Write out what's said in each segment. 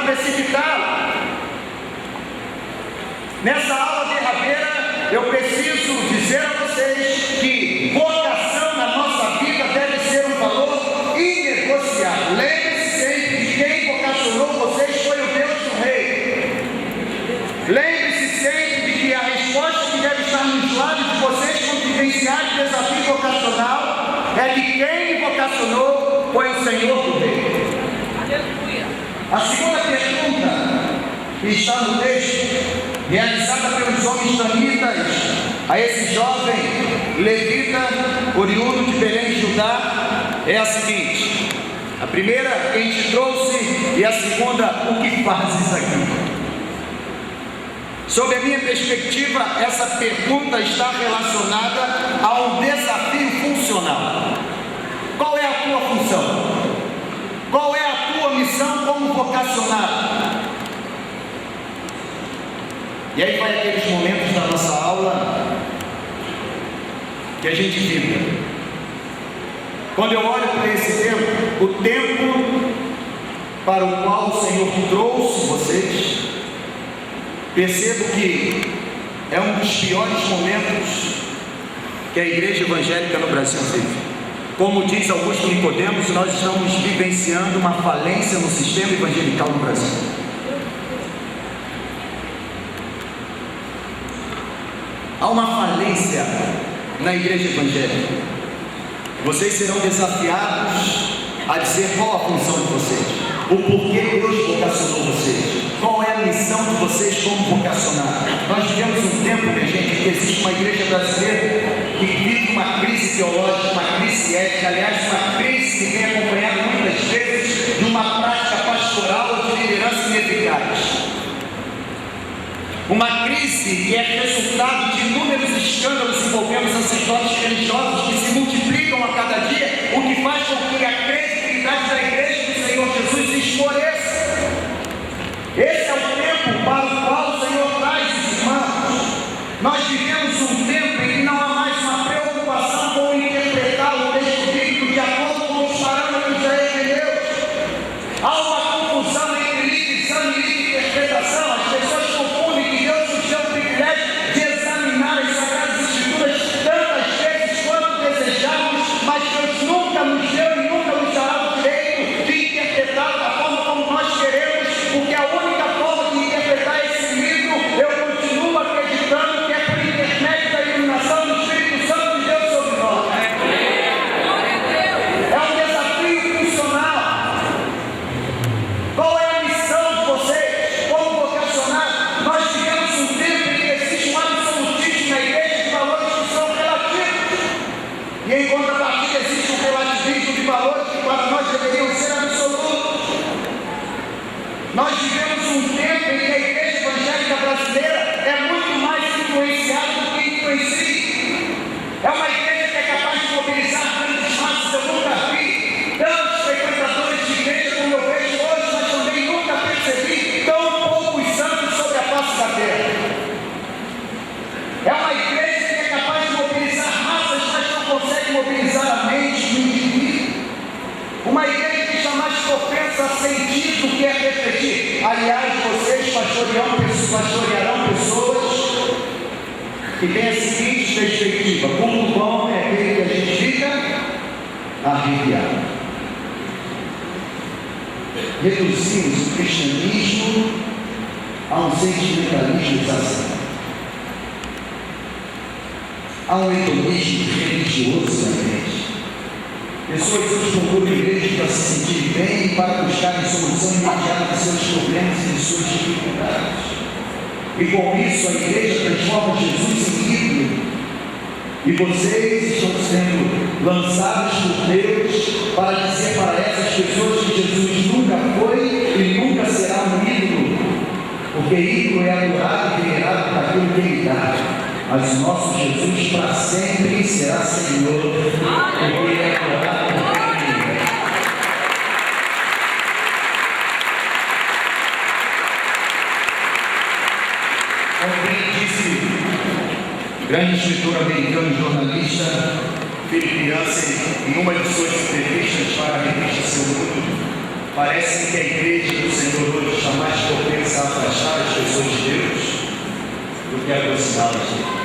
precipitá-lo. Nessa aula derradeira, eu preciso dizer a vocês que vocação na nossa vida deve ser um valor inegociável. Lembre-se sempre de quem vocacionou vocês foi o Deus do Rei. Lembre-se sempre de que a resposta que deve estar nos lábios de vocês quando vivenciarem o desafio vocacional é que quem vocacionou foi o Senhor do Rei. A segunda pergunta que está no texto, realizada pelos homens danitas a esse jovem levita oriundo de Belém, Judá, é a seguinte: a primeira, quem te trouxe, e a segunda, o que fazes aqui? Sob a minha perspectiva, essa pergunta está relacionada a um desafio funcional. Qual é a tua função? Qual é a tua missão como vocacionado? E aí vai aqueles momentos da nossa aula que a gente vive. Quando eu olho para esse tempo, o tempo para o qual o Senhor trouxe vocês, percebo que é um dos piores momentos que a igreja evangélica no Brasil vive. Como diz Augusto Nicodemos, nós estamos vivenciando uma falência no sistema evangelical no Brasil. Há uma falência na igreja evangélica. Vocês serão desafiados a dizer qual a função de vocês, o porquê Deus vocacionou vocês, qual é a missão de vocês como vocacionados. Nós vivemos um tempo, minha gente, que existe uma igreja brasileira que vive uma crise teológica, uma crise ética, aliás, uma crise que vem acompanhada muitas vezes de uma prática pastoral ou de liderança ineficaz. Uma crise que é resultado de inúmeros escândalos envolvendo sacerdotes religiosos que se multiplicam a cada dia, o que faz com que a credibilidade da igreja do Senhor Jesus esmoreça. Esse é o tempo para o qual o Senhor traz os irmãos. Nós vivemos um tempo em que não há mais uma preocupação com interpretar o texto bíblico de acordo com os parâmetros da lei de Deus. Há uma confusão entre livre exame e livre interpretação. As pessoas confundem que Deus nos deu o privilégio de examinar as Sagradas Escrituras tantas vezes quanto desejamos, mas Deus nunca nos deu e nunca nos dará o direito de interpretar da forma como nós queremos, porque a única forma de interpretar esse livro, eu continuo acreditando que é por intermédio da iluminação do Espírito Santo de Deus sobre nós. É um desafio funcional. Qual é a missão de vocês como vocacionados? Nós vivemos um tempo em que existe um absolutismo na igreja de valores que são relativos, e em contrapartida existe um relativismo de valores que para nós deveriam ser absolutos. Nós vivemos um tempo em que a igreja evangélica brasileira é muito mais influenciada do que influencia. É uma igreja que é capaz de mobilizar grandes massas. Eu nunca vi tantos frequentadores de igreja como eu vejo hoje, mas também nunca percebi tão poucos santos sobre a face da terra. É uma igreja que é capaz de mobilizar massas, mas não consegue mobilizar a mente do indivíduo. Uma igreja que jamais propensa a sentir do que é refletir. Aliás, vocês pastorearão pessoas que têm a seguinte perspectiva: culto bom é aquele que a gente fica arrepiado. Reduzimos o cristianismo a um sentimentalismo exacerbado, a um hedonismo religioso na igreja. Pessoas hoje procuram igreja para se sentir bem e para buscar a solução imediata de seus problemas e de suas dificuldades. E com isso a igreja transforma Jesus em ídolo. E vocês estão sendo lançados por Deus para dizer para essas pessoas que Jesus nunca foi e nunca será um ídolo, porque ídolo é adorado e venerado por aquilo que ele dá. Mas o nosso Jesus para sempre será Senhor, porque ele é adorado por quem ele é. Como bem disse o grande escritor americano e jornalista Philip Yancey, em uma de suas entrevistas para a revista Seu Mundo, parece que a igreja do Senhor hoje está mais do que aproximá-los dele.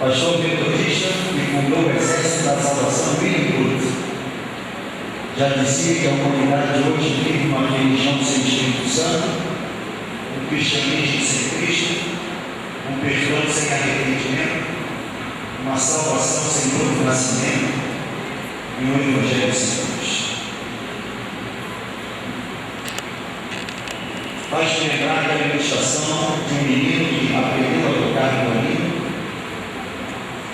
Pastor metodista que fundou o exército da salvação William Booth já dizia que a humanidade hoje vive uma religião sem Espírito Santo, um cristianismo sem Cristo, um perdão sem arrependimento, uma salvação sem novo nascimento e um evangelho sem cruz. Faz-me lembrar da ilustração de um menino que aprendeu a tocar violino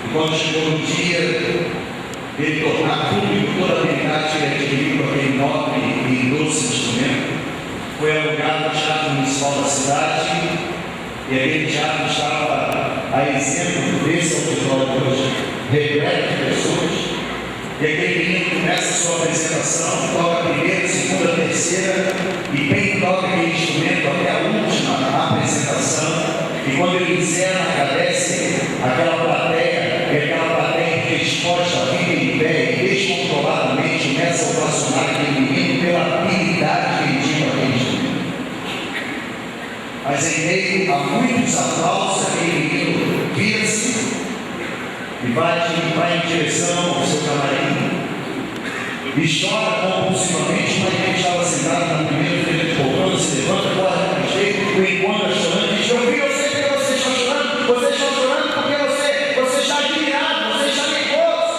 e quando chegou no dia ele tornar público toda a habilidade que ele adquiriu com aquele nobre e doce instrumento, foi alugado no Teatro Municipal da cidade e aquele teatro estava a exemplo desse auditório hoje, repleto de pessoas. E aquele menino começa a sua apresentação, toca a primeira, segunda, terceira, e bem toca aquele instrumento até a última apresentação. E quando ele encerra, agradece aquela plateia, e aquela plateia que resposta a vida em pé, e descontroladamente começa a ovacionar aquele menino pela habilidade que ele tinha com aquele instrumento. Mas em meio a muitos aplausos, aquele menino vira-se e vai em direção ao seu camarim e chora compulsivamente, mas ele estava sentado no primeiro fileiro de poltrona, se levanta, corre para o jeito, o encontra chorando e diz: eu vi você porque você está chorando porque você está admirado, você está nervoso.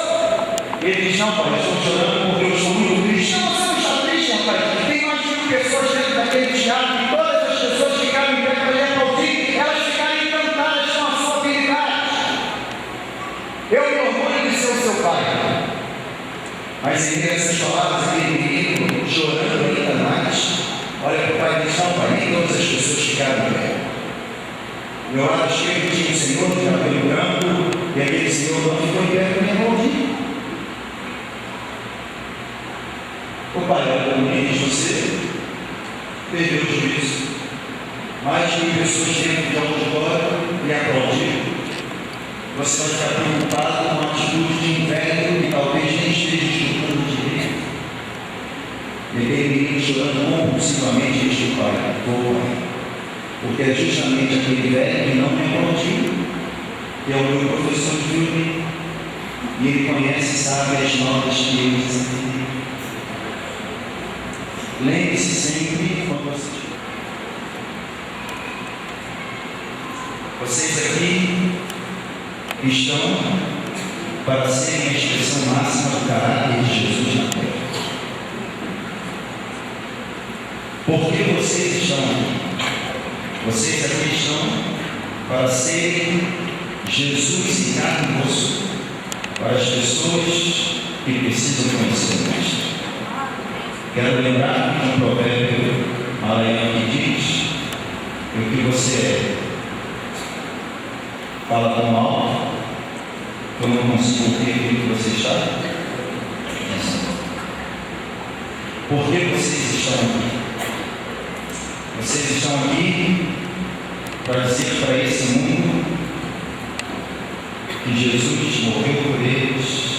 Ele diz: não, pai, eu estou chorando porque eu estou muito triste. Não, você não está triste, rapaz. Tem mais de 1000 pessoas dentro daquele teatro e todas as pessoas ficaram em pé para lhe aplaudir, elas ficaram encantadas com a sua habilidade. Eu me orgulho de ser o seu pai. Mas em essas palavras, aquele menino chorando ainda mais, olha para o pai e diz: não, pai, nem todas as pessoas ficaram em pé. Meu lado esquerdo tinha um senhor de cabelo branco, e aquele senhor não ficou em pé para me aplaudir. O pai olha para mim e diz: você perdeu o juízo. Mais de 1000 pessoas dentro de auditório e aplaudiram. Você vai ficar preocupado com a atitude de um velho que talvez nem esteja estudando direito. E aquele menino chorando compulsivamente diz: pai, vou, pai. Porque é justamente aquele velho que não me aplaudiu, que é o meu professor de violino. E ele conhece e sabe as notas que eu desafiei. Lembre-se sempre quando vocês aqui estão para serem a expressão máxima do caráter de Jesus na terra. Por que vocês estão aqui? Vocês aqui estão para serem Jesus em carne e osso, para as pessoas que precisam conhecer o Mestre. Quero lembrar de um provérbio maranhão que diz que o que você é fala tão alto que eu não consigo ouvir aquilo que você está dizendo. Por que vocês estão aqui? Vocês estão aqui para dizer para esse mundo que Jesus morreu por eles.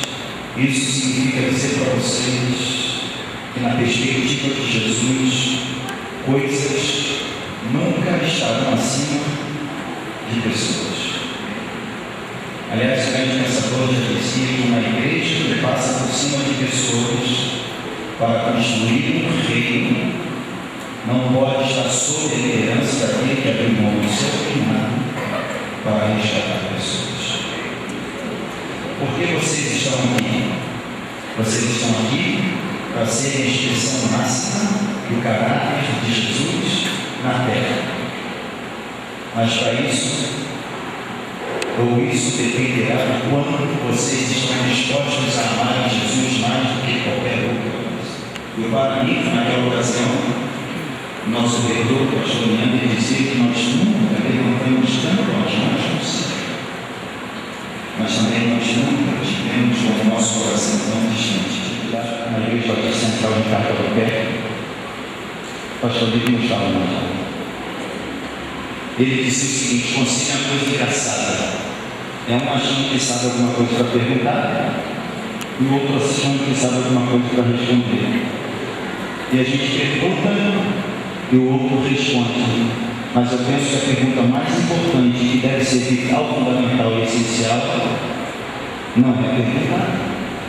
Isso significa dizer para vocês que na perspectiva de Jesus, coisas nunca estarão acima de pessoas. Aliás, o grande pensador já dizia que uma igreja que passa por cima de pessoas para construir um reino não pode estar sob a liderança daquele que abriu mão do seu reinado para resgatar pessoas. Por que vocês estão aqui? Vocês estão aqui para serem a expressão máxima do caráter de Jesus na terra. Mas para isso, ou isso dependerá do quanto vocês estão dispostos a amar Jesus mais do que qualquer outra coisa. E para mim, naquela ocasião, nosso reitor, o pastor Leandro, dizia que nós nunca levantamos tanto as mãos no céu, mas também nós nunca tivemos com o nosso coração tão distante. Na igreja aqui central de Carta do Pé, o pastor Livio nos fala muito. Ele disse o seguinte: consiga uma coisa engraçada. É um achando que sabe alguma coisa para perguntar, e o outro achando que sabe alguma coisa para responder. E a gente pergunta e o outro responde. Mas eu penso que a pergunta mais importante, que deve ser vital, fundamental e essencial, não é perguntar.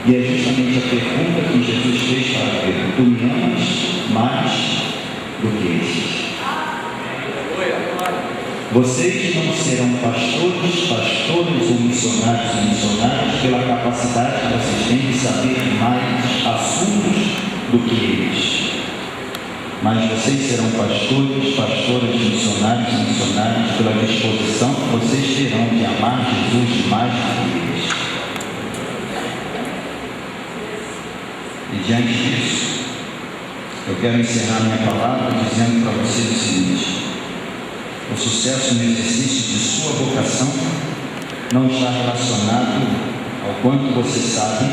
E é justamente a pergunta que Jesus fez para Pedro: tu me amas mais do que estes? Vocês não serão pastores ou missionários pela capacidade que vocês têm de saber mais assuntos do que eles. Mas vocês serão pastoras, missionários pela disposição que vocês terão de amar Jesus mais do que eles. E diante disso, eu quero encerrar minha palavra dizendo para vocês o seguinte: o sucesso no exercício de sua vocação não está relacionado ao quanto você sabe,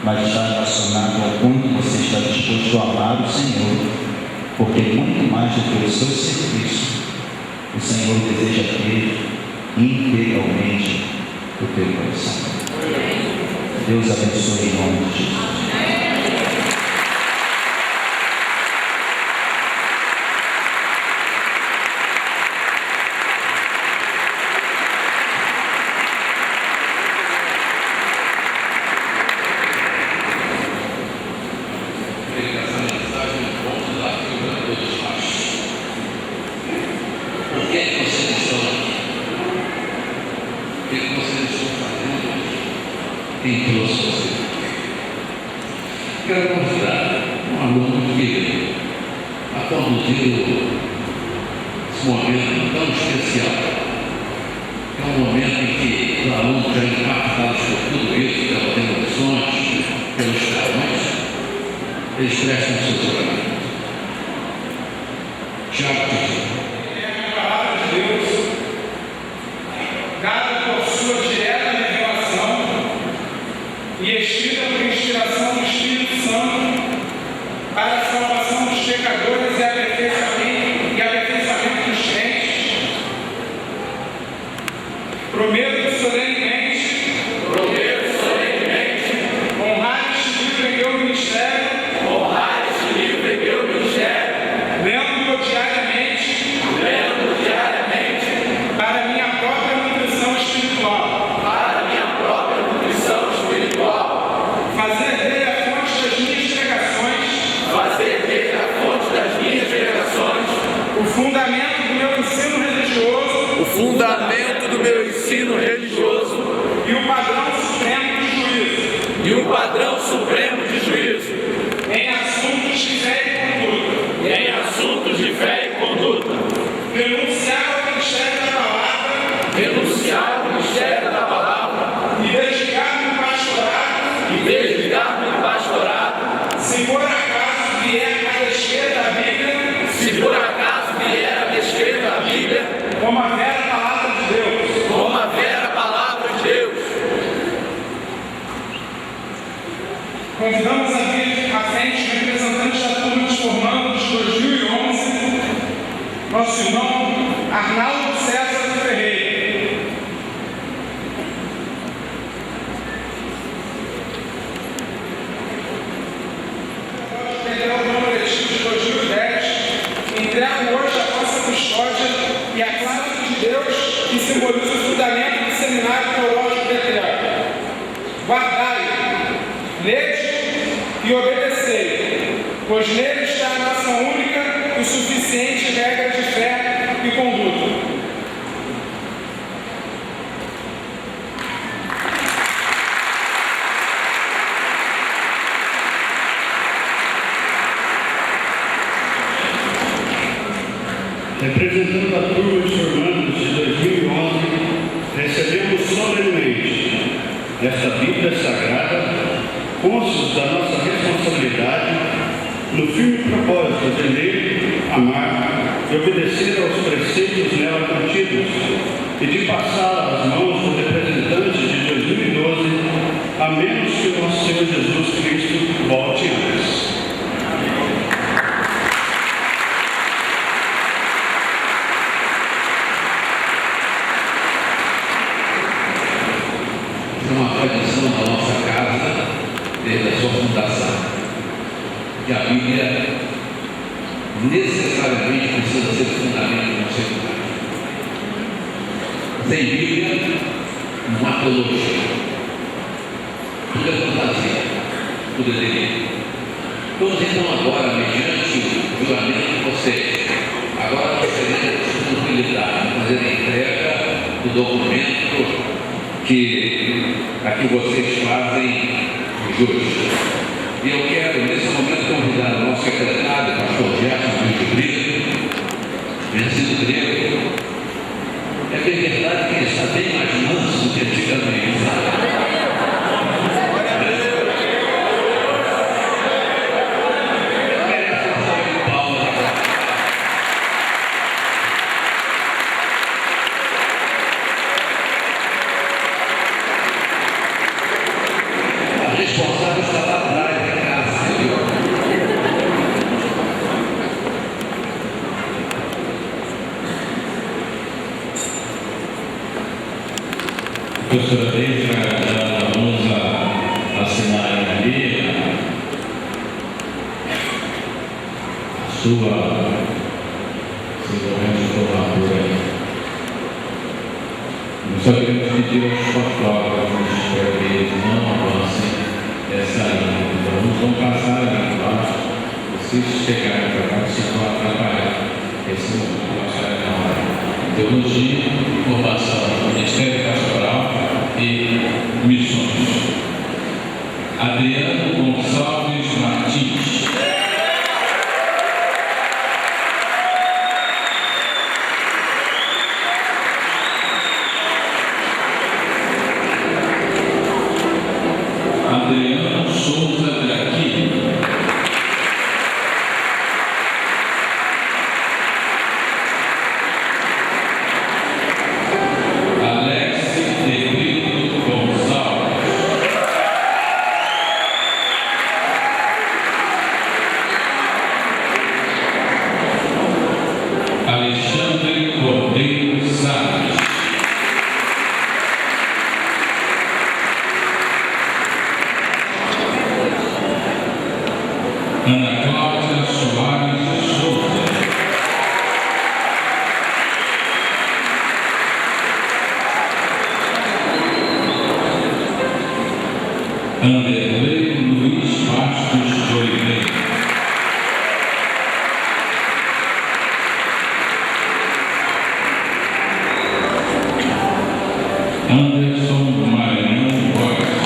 mas está relacionado ao quanto você está disposto a amar o Senhor, porque muito mais do que o seu serviço, o Senhor deseja ter integralmente o teu coração. Deus abençoe em nome de Jesus. Quem trouxe você? Quero convidar um aluno que a conduzir esse momento tão especial. É um momento em que os alunos já impactados por tudo isso, pelas emoções, pelos traumas, eles prestam seus oramentos. Tiago, É a palavra de Deus, dada por sua direta revelação e escrita por inspiração do Espírito Santo, para a salvação dos pecadores e aperfeiçoamento dos crentes. Prometo solenemente honrar este livro em meu ministério, lendo-o diariamente, para minha própria nutrição espiritual. Fazer dele a fonte das minhas pregações, o fundamento do meu ensino religioso, e o padrão supremo de juízo, em assuntos de fé e conduta, denunciar o ministério da palavra, e desligar-me do pastorado, se por acaso vier a descrever a Bíblia, como a vera palavra de Deus. Convidamos a vir à frente representantes da turma de formandos de 2011, nosso irmão Arnaldo César Ferreira. Ele é o nome letivo de 2010, entrego hoje a nossa custódia e a classe de Deus que simboliza o fundamento do Seminário Teológico Betel. Guardai-o, lede e obedecei, pois nele está a nossa única e suficiente regra de fé e conduta. Representando a turma de formandos de 2011, recebemos solenemente esta Bíblia Sagrada, conscientes da nossa responsabilidade no firme propósito de ler, amar e obedecer aos preceitos nela contidos e de passá-la às mãos do representante de 2012, a menos que o nosso Senhor Jesus Cristo volte antes. uma tradição da nossa casa, desde a sua fundação, que a Bíblia necessariamente precisa ser fundamento Sem Bíblia, não há teologia. Tudo é fantasia, tudo é delírio. Vamos então agora, mediante o juramento de vocês, agora nós teremos tranquilidade de fazer a entrega do documento que aqui vocês fazem jus. E eu quero, nesse momento, convidar o nosso secretário, pastor Gerson de Brito, vencido grego. É bem verdade que ele está bem mais manso do que antigamente, sabe? Responsável está lá atrás da casa, viu? Professora Deise, já vamos assinar ali a sua formatura. Nós só queremos pedir aos fotógrafos para que eles não avancem essa linha. Então, vamos passar ali embaixo. Vocês chegarem para cá, vocês vão atrapalhar esse momento. Teologia, formação, Ministério Pastoral e Missões. Adriano Gonçalves Martins. Adriano Souza Draqui. Alex de Brito Gonçalves. Alexandre Cordeiro Salles. Ana Cláudia Soares de Souza. Anderlei Luiz Bastos de Oliveira. Anderson Maranhão Góes.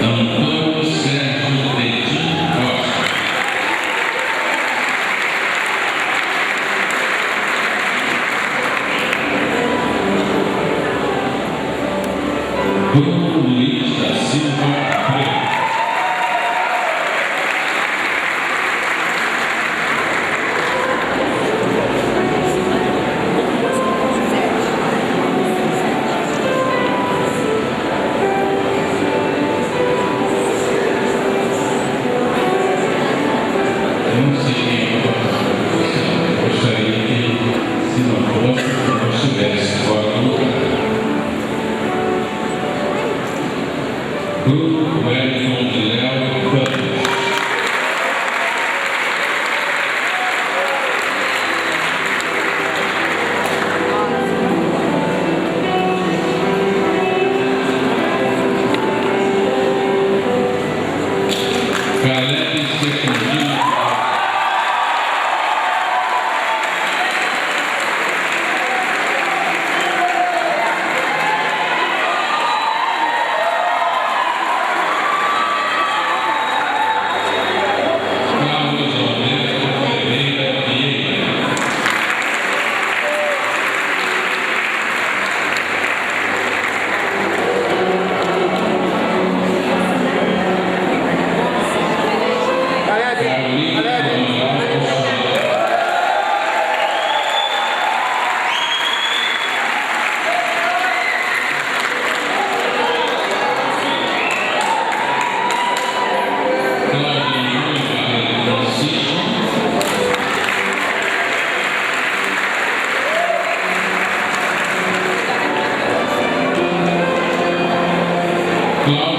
Antônio Sérgio Betim Costa. Bruno Luiz da Silva Abreu. Eu não sei quem gostaria que, se não fosse, não estivesse fora do lugar. Bruno Wellington de Léo Campos. Caleb Secundino. Carlos Alberto Ferreira Vieira. Carolina Amaral Soares. Claudinho Francisco. Cláudio